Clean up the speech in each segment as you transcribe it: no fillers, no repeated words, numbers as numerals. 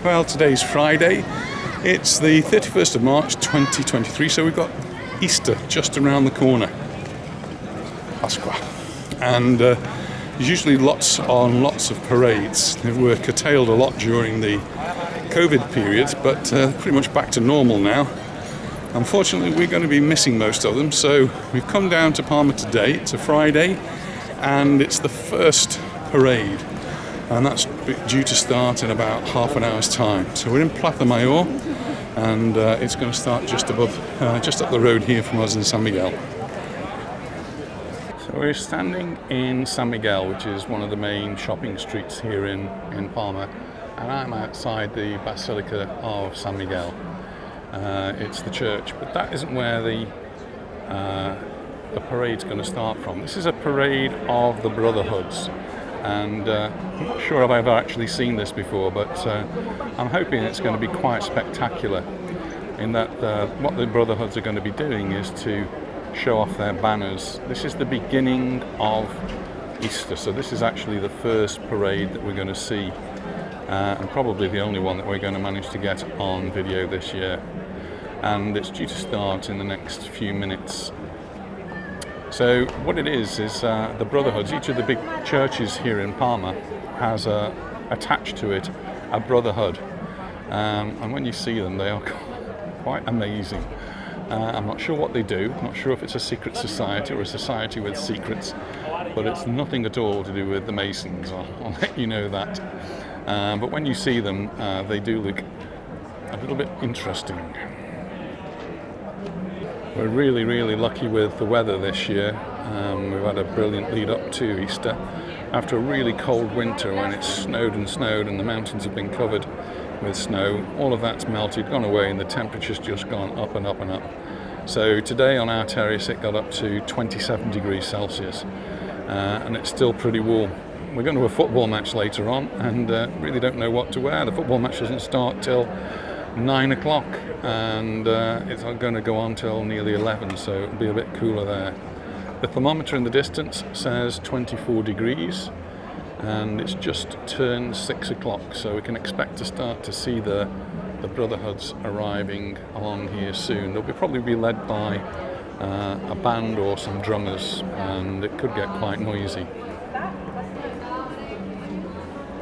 Well, today's Friday. It's the 31st of March 2023, so we've got Easter just around the corner. Pasqua. And there's usually lots of parades. They were curtailed a lot during the COVID period, but pretty much back to normal now. Unfortunately, we're going to be missing most of them, so we've come down to Palma today. It's a Friday, and it's the first parade, and that's due to start in about half an hour's time. So we're in Plaza Mayor, and it's going to start just up the road here from us in San Miguel. So we're standing in San Miguel, which is one of the main shopping streets here in Palma, and I'm outside the Basilica of San Miguel. It's the church, but that isn't where the parade's going to start from. This is a parade of the Brotherhoods, and I'm not sure if I've ever actually seen this before, but I'm hoping it's going to be quite spectacular, in that what the Brotherhoods are going to be doing is to show off their banners. This is the beginning of Easter, so this is actually the first parade that we're going to see, and probably the only one that we're going to manage to get on video this year. And it's due to start in the next few minutes. So what it is the Brotherhoods, each of the big churches here in Palma has attached to it a Brotherhood, and when you see them, they are quite amazing. I'm not sure what they do, I'm not sure if it's a secret society or a society with secrets, but it's nothing at all to do with the Masons, I'll let you know that. But when you see them, they do look a little bit interesting. We're really lucky with the weather this year. We've had a brilliant lead up to Easter. After a really cold winter when it snowed and the mountains have been covered with snow, all of that's melted, gone away, and the temperature's just gone up and up and up. So today on our terrace it got up to 27 degrees Celsius, and it's still pretty warm. We're going to a football match later on, and really don't know what to wear. The football match doesn't start till 9 o'clock, and it's going to go on till nearly 11, so it'll be a bit cooler there. The thermometer in the distance says 24 degrees, and it's just turned 6 o'clock, so we can expect to start to see the Brotherhoods arriving along here soon. They'll probably be led by a band or some drummers, and it could get quite noisy.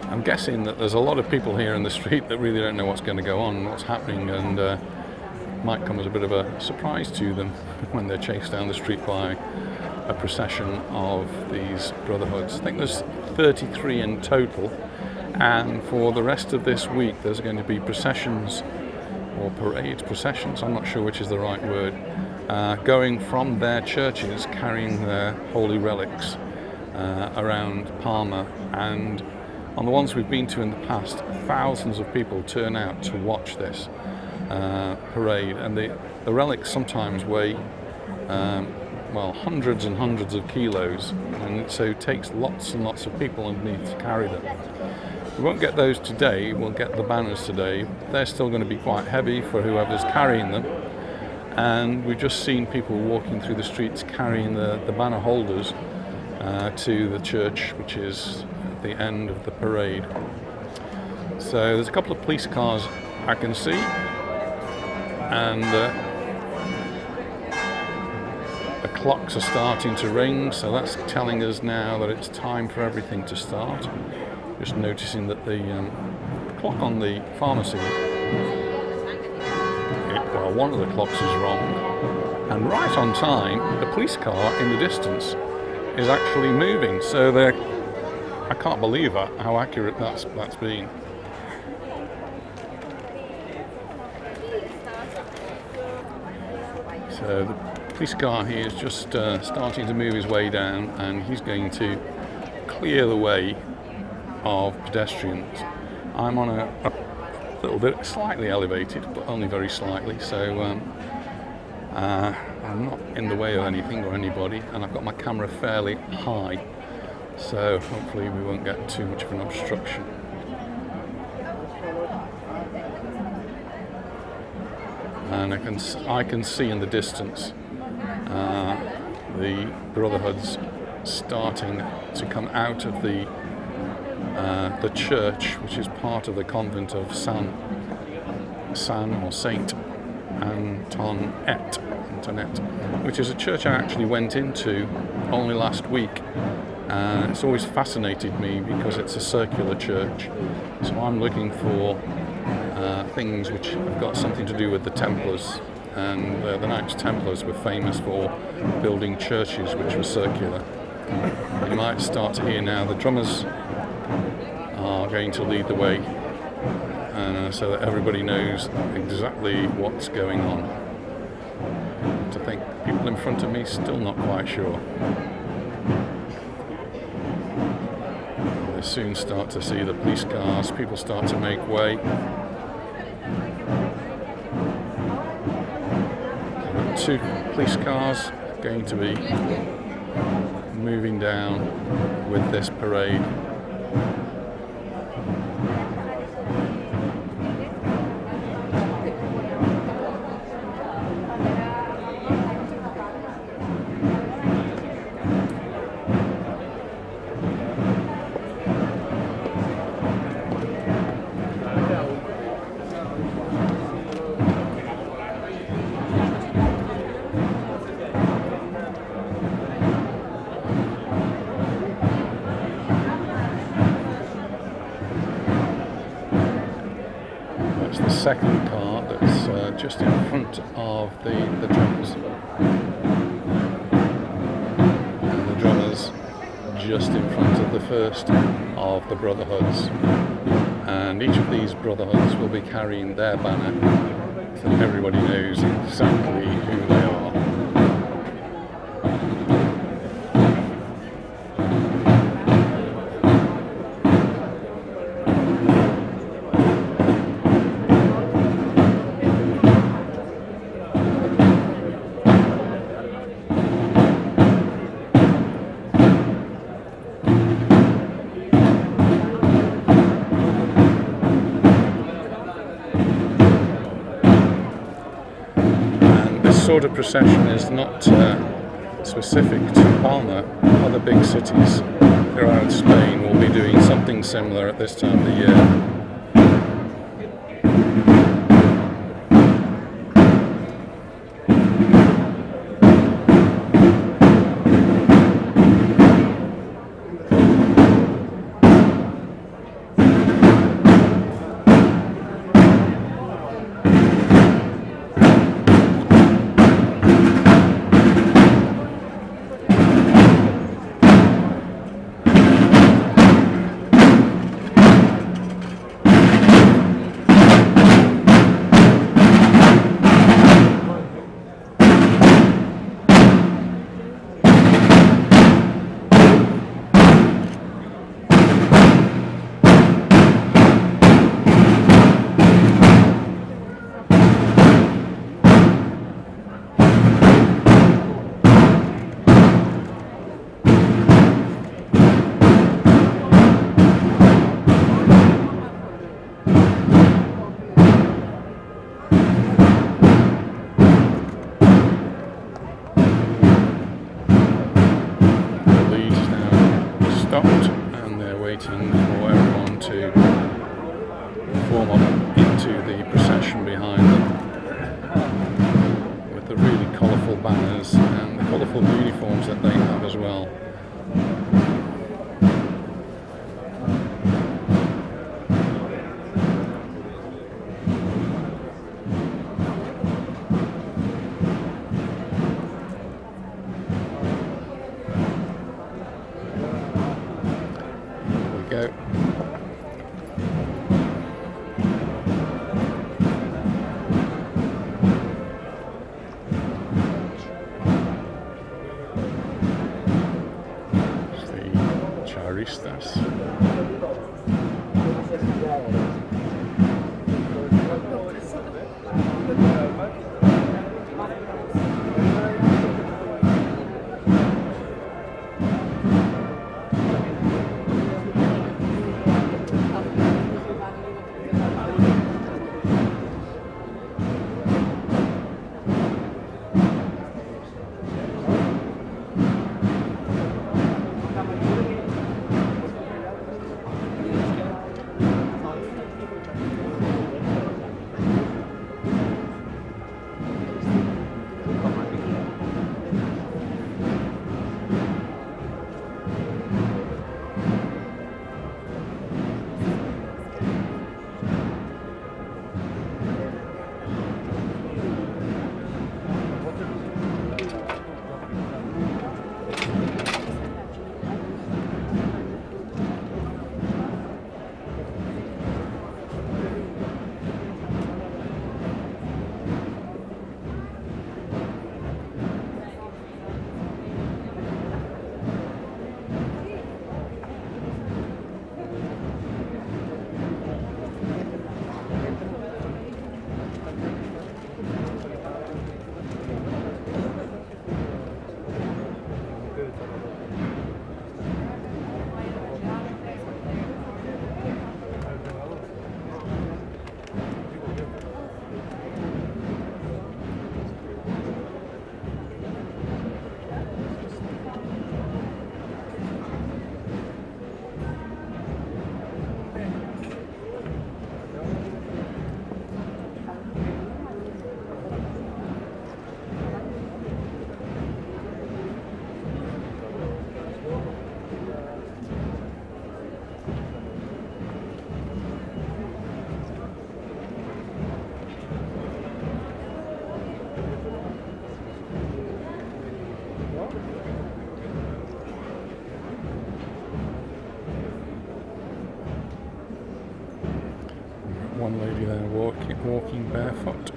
I'm guessing that there's a lot of people here in the street that really don't know what's going to go on, what's happening, and might come as a bit of a surprise to them when they're chased down the street by a procession of these Brotherhoods. I think there's 33 in total, and for the rest of this week there's going to be processions, or processions, I'm not sure which is the right word, going from their churches carrying their holy relics around Palma. And on the ones we've been to in the past, thousands of people turn out to watch this parade, and the relics sometimes weigh hundreds and hundreds of kilos, and so it takes lots and lots of people underneath to carry them. We won't get those today, we'll get the banners today. They're still going to be quite heavy for whoever's carrying them, and we've just seen people walking through the streets carrying the banner holders to the church, which is at the end of the parade. So there's a couple of police cars I can see, and the clocks are starting to ring, so that's telling us now that it's time for everything to start. Just noticing that the clock on the pharmacy, one of the clocks is wrong, and right on time, the police car in the distance is actually moving, so I can't believe how accurate that's been. So the police car here is just starting to move his way down, and he's going to clear the way of pedestrians. I'm on a little bit slightly elevated, but only very slightly, so I'm not in the way of anything or anybody, and I've got my camera fairly high, so hopefully we won't get too much of an obstruction. And I can see in the distance the Brotherhoods starting to come out of the the church, which is part of the convent of Saint Antoinette, which is a church I actually went into only last week. And it's always fascinated me because it's a circular church. So I'm looking for things which have got something to do with the Templars. And the Knights Templars were famous for building churches which were circular. You might start to hear now the drummers are going to lead the way, so that everybody knows exactly what's going on. I think people in front of me still not quite sure. They soon start to see the police cars, people start to make way. Two police cars going to be moving down with this parade. The second car that's just in front of the drummers, and the drummers just in front of the first of the Brotherhoods, and each of these Brotherhoods will be carrying their banner so everybody knows exactly who they are. Sort of procession is not specific to Palma. Other big cities throughout Spain will be doing something similar at this time of the year. waiting for everyone to form up into the procession behind them, with the really colourful banners and the colourful uniforms that they have as well. Go. It's the charistas. One lady there walking barefoot.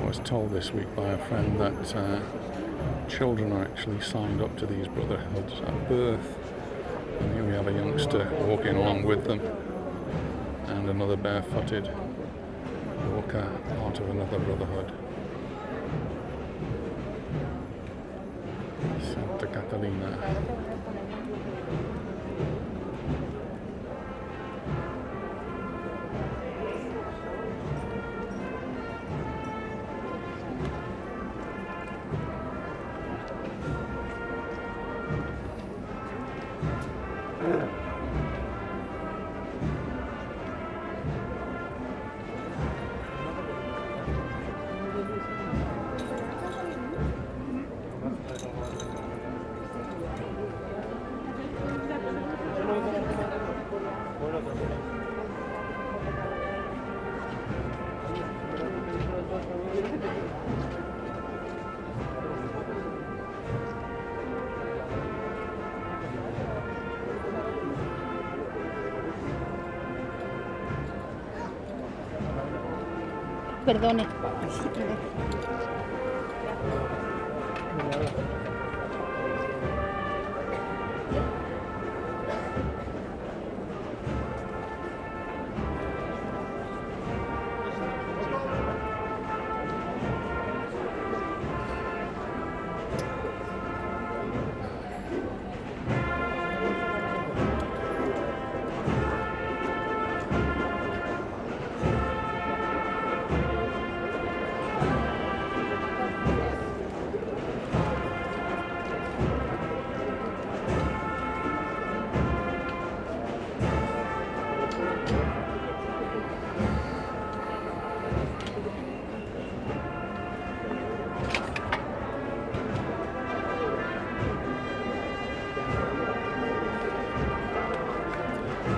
I was told this week by a friend that children are actually signed up to these brotherhoods at birth. And here we have a youngster walking along with them, and another barefooted walker, part of another brotherhood. Santa Catalina. Perdone.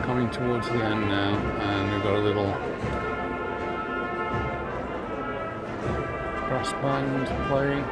Coming towards the end now, and we've got a little brass band playing.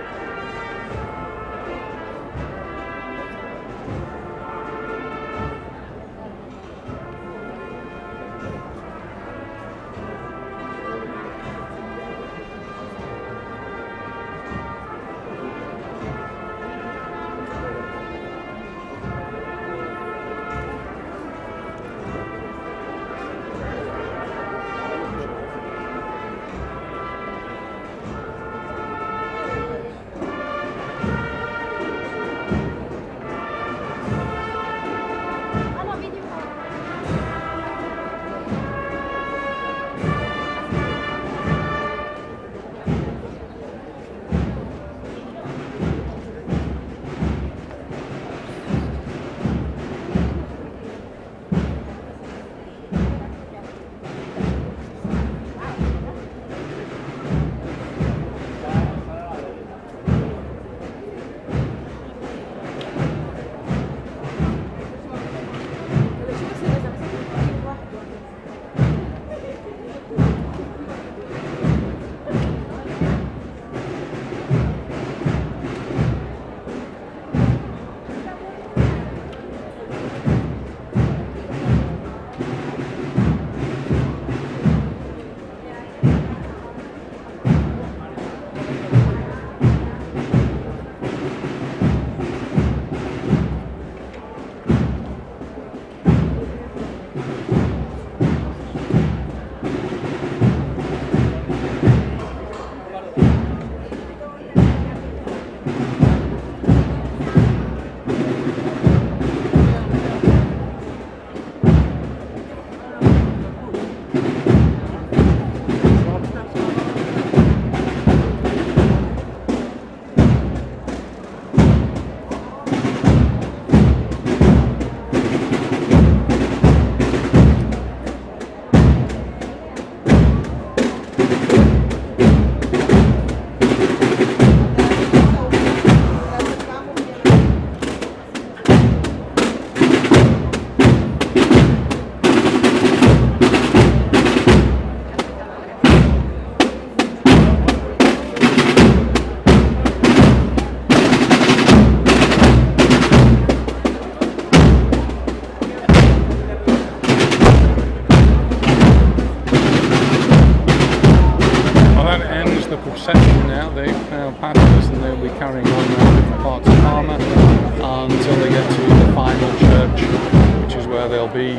be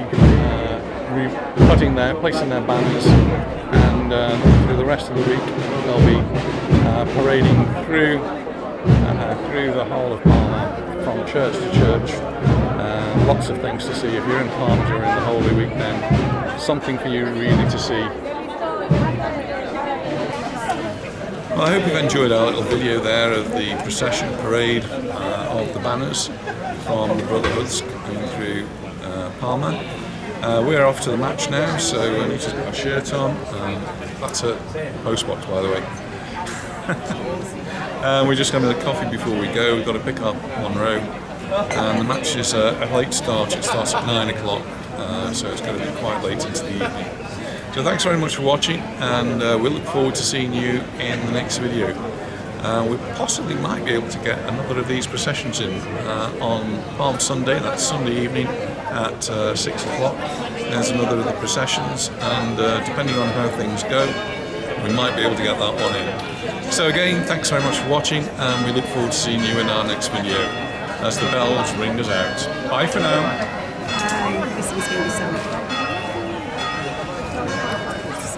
placing their banners, and through the rest of the week they'll be parading through the whole of Palma, from church to church. Lots of things to see. If you're in Palma during the Holy Week, then something for you really to see. Well, I hope you've enjoyed our little video there of the procession parade of the banners from the Brotherhoods going through Palma. We're off to the match now, so I need to put my shirt on. That's a postbox, by the way. We're just having a coffee before we go. We've got to pick up one row, and the match is a late start. It starts at 9 o'clock, so it's going to be quite late into the evening. So thanks very much for watching, and we'll look forward to seeing you in the next video. We possibly might be able to get another of these processions in on Palm Sunday. That's Sunday evening at 6 o'clock. There's another of the processions, and depending on how things go, we might be able to get that one in. So again, thanks very much for watching, and we look forward to seeing you in our next video as the bells ring us out. Bye for now. This is going to be so